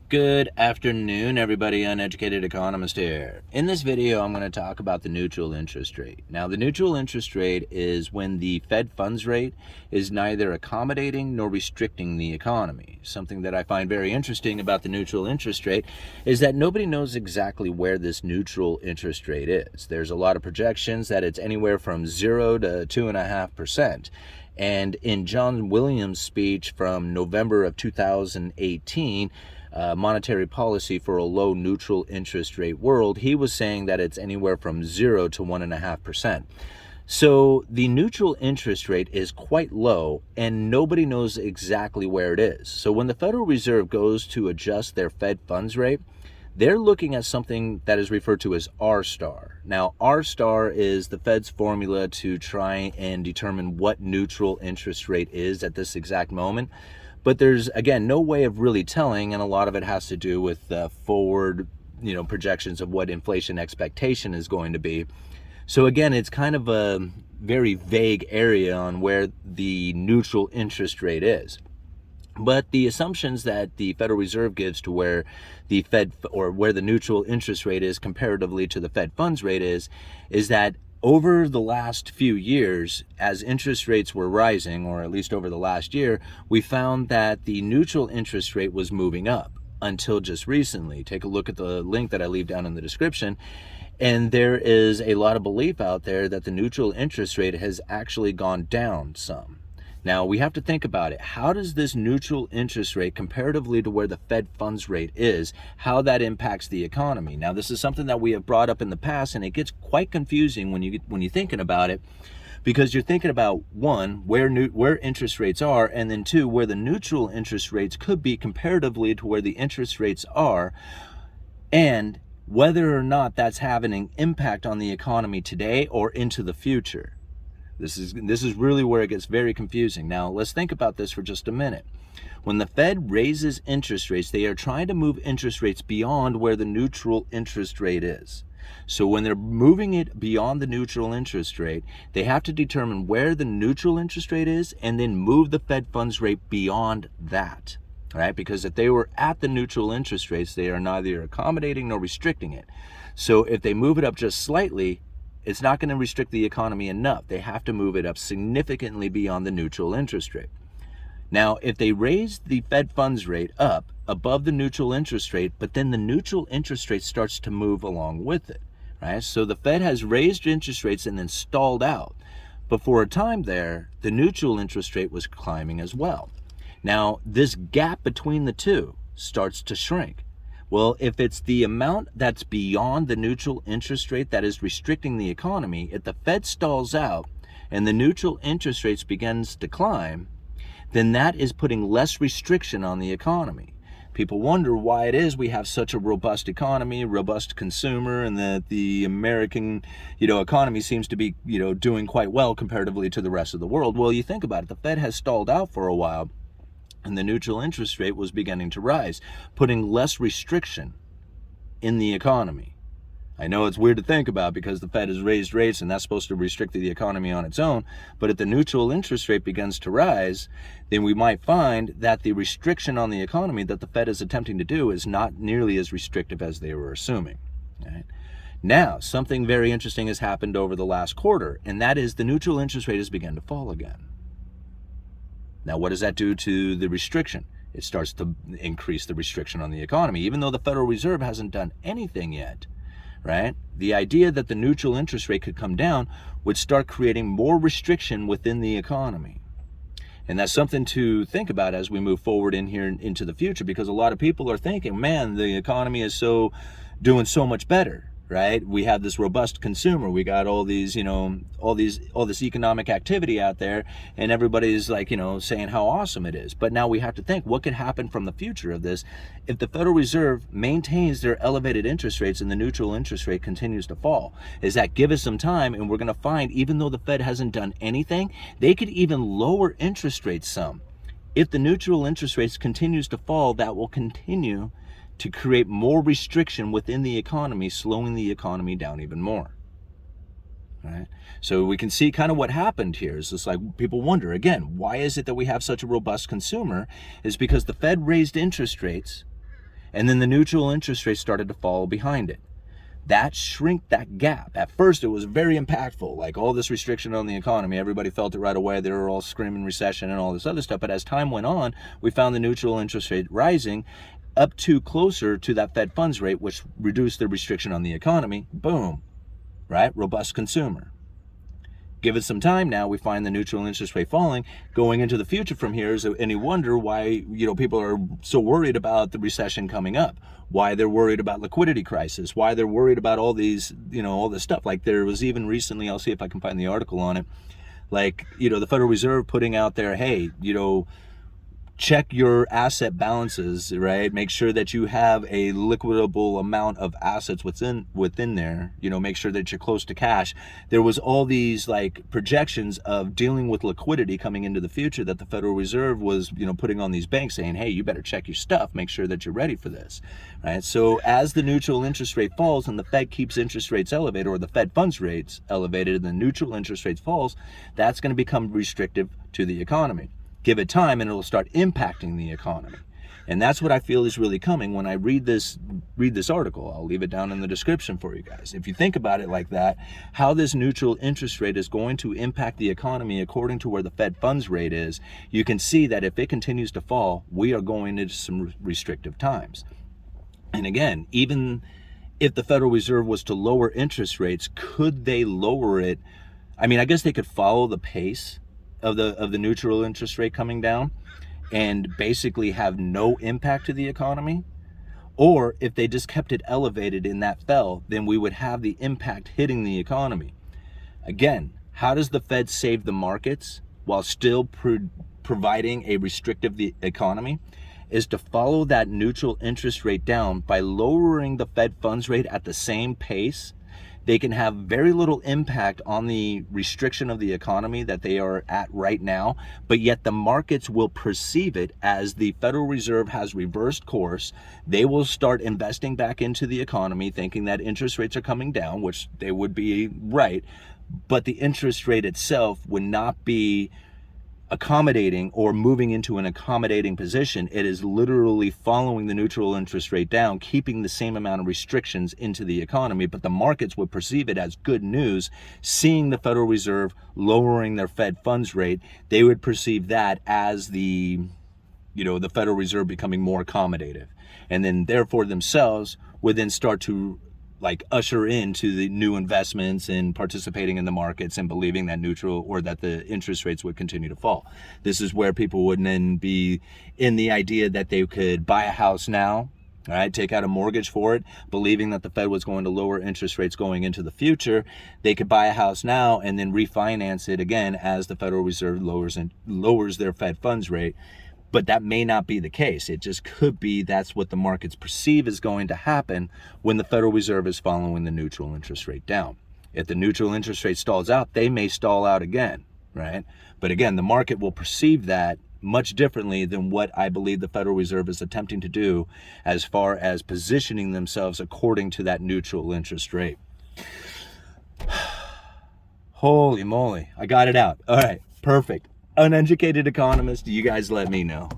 Good afternoon, everybody. Uneducated Economist here. In this video, I'm going to talk about the neutral interest rate. Now, the neutral interest rate is when the Fed funds rate is neither accommodating nor restricting the economy. Something that I find very interesting about the neutral interest rate is that nobody knows exactly where this neutral interest rate is. There's a lot of projections that it's anywhere from 0 to 2.5%. And in John Williams' speech from November of 2018, monetary policy for a low neutral interest rate world, he was saying that it's anywhere from 0 to 1.5%. So the neutral interest rate is quite low and nobody knows exactly where it is. So when the Federal Reserve goes to adjust their Fed funds rate, they're looking at something that is referred to as R star. Now, R star is the Fed's formula to try and determine what neutral interest rate is at this exact moment. But there's, again, no way of really telling, and a lot of it has to do with forward, projections of what inflation expectation is going to be. So again, it's kind of a very vague area on where the neutral interest rate is. But the assumptions that the Federal Reserve gives to where the Fed, or where the neutral interest rate is comparatively to the Fed funds rate is that over the last few years, as interest rates were rising, or at least over the last year, we found that the neutral interest rate was moving up until just recently. Take a look at the link that I leave down in the description. And there is a lot of belief out there that the neutral interest rate has actually gone down some. Now, we have to think about it. How does this neutral interest rate, comparatively to where the Fed funds rate is, how that impacts the economy? Now, this is something that we have brought up in the past, and it gets quite confusing when you're thinking about it, because you're thinking about, one, where interest rates are, and then two, where the neutral interest rates could be comparatively to where the interest rates are, and whether or not that's having an impact on the economy today or into the future. This is really where it gets very confusing. Now, let's think about this for just a minute. When the Fed raises interest rates, they are trying to move interest rates beyond where the neutral interest rate is. So when they're moving it beyond the neutral interest rate, they have to determine where the neutral interest rate is and then move the Fed funds rate beyond that. Right? Because if they were at the neutral interest rates, they are neither accommodating nor restricting it. So if they move it up just slightly, it's not going to restrict the economy enough. They have to move it up significantly beyond the neutral interest rate. Now, if they raise the Fed funds rate up above the neutral interest rate, but then the neutral interest rate starts to move along with it, right? So the Fed has raised interest rates and then stalled out. But for a time there, the neutral interest rate was climbing as well. Now, this gap between the two starts to shrink. Well, if it's the amount that's beyond the neutral interest rate that is restricting the economy, if the Fed stalls out and the neutral interest rates begins to climb, then that is putting less restriction on the economy. People wonder why it is we have such a robust economy, robust consumer, and that the American, economy seems to be, doing quite well comparatively to the rest of the world. Well, you think about it, the Fed has stalled out for a while, and the neutral interest rate was beginning to rise, putting less restriction in the economy. I know it's weird to think about because the Fed has raised rates and that's supposed to restrict the economy on its own, but if the neutral interest rate begins to rise, then we might find that the restriction on the economy that the Fed is attempting to do is not nearly as restrictive as they were assuming. Right? Now, something very interesting has happened over the last quarter, and that is the neutral interest rate has begun to fall again. Now, what does that do to the restriction? It starts to increase the restriction on the economy, even though the Federal Reserve hasn't done anything yet, right? The idea that the neutral interest rate could come down would start creating more restriction within the economy. And that's something to think about as we move forward in here into the future, because a lot of people are thinking, man, the economy is doing so much better. Right? We have this robust consumer. We got all this economic activity out there, and everybody's saying how awesome it is. But now we have to think, what could happen from the future of this if the Federal Reserve maintains their elevated interest rates and the neutral interest rate continues to fall? Is that give us some time, and we're going to find, even though the Fed hasn't done anything, they could even lower interest rates some. If the neutral interest rates continues to fall, that will continue to create more restriction within the economy, slowing the economy down even more. Right? So we can see kind of what happened here. It's just like people wonder, again, why is it that we have such a robust consumer? Is because the Fed raised interest rates And then the neutral interest rate started to follow behind it. That shrinked that gap. At first, it was very impactful, like all this restriction on the economy. Everybody felt it right away. They were all screaming recession and all this other stuff. But as time went on, we found the neutral interest rate rising up to closer to that Fed funds rate, which reduced the restriction on the economy. Boom, right? Robust consumer. Give it some time now, we find the neutral interest rate falling. Going into the future from here, is any wonder why people are so worried about the recession coming up? Why they're worried about liquidity crisis? Why they're worried about all these, all this stuff? Like there was even recently, I'll see if I can find the article on it. Like the Federal Reserve putting out there, hey, check your asset balances, right? Make sure that you have a liquidable amount of assets within there. Make sure that you're close to cash. There was all these like projections of dealing with liquidity coming into the future that the Federal Reserve was, putting on these banks, saying, hey, you better check your stuff, make sure that you're ready for this, right? So as the neutral interest rate falls and the Fed keeps interest rates elevated, or the Fed funds rates elevated and the neutral interest rates falls, that's going to become restrictive to the economy. Give it time and it'll start impacting the economy. And that's what I feel is really coming when I read this article. I'll leave it down in the description for you guys. If you think about it like that, how this neutral interest rate is going to impact the economy according to where the Fed funds rate is, you can see that if it continues to fall, we are going into some restrictive times. And again, even if the Federal Reserve was to lower interest rates, could they lower it? I mean, I guess they could follow the pace of the neutral interest rate coming down and basically have no impact to the economy. Or if they just kept it elevated and that fell, then we would have the impact hitting the economy. Again, how does the Fed save the markets while still providing a restrictive economy? Is to follow that neutral interest rate down by lowering the Fed funds rate at the same pace. They can have very little impact on the restriction of the economy that they are at right now, but yet the markets will perceive it as the Federal Reserve has reversed course. They will start investing back into the economy, thinking that interest rates are coming down, which they would be right, but the interest rate itself would not be accommodating or moving into an accommodating position. It is literally following the neutral interest rate down, keeping the same amount of restrictions into the economy, but the markets would perceive it as good news. Seeing the Federal Reserve lowering their Fed funds rate, they would perceive that as the Federal Reserve becoming more accommodative, and then therefore themselves would then start to usher into the new investments and participating in the markets and believing that that the interest rates would continue to fall. This is where people would then be in the idea that they could buy a house now, all right, take out a mortgage for it, believing that the Fed was going to lower interest rates going into the future. They could buy a house now and then refinance it again as the Federal Reserve lowers their Fed funds rate. But that may not be the case. It just could be that's what the markets perceive is going to happen when the Federal Reserve is following the neutral interest rate down. If the neutral interest rate stalls out, they may stall out again, right? But again, the market will perceive that much differently than what I believe the Federal Reserve is attempting to do as far as positioning themselves according to that neutral interest rate. Holy moly, I got it out. All right, perfect. Uneducated economist, you guys let me know.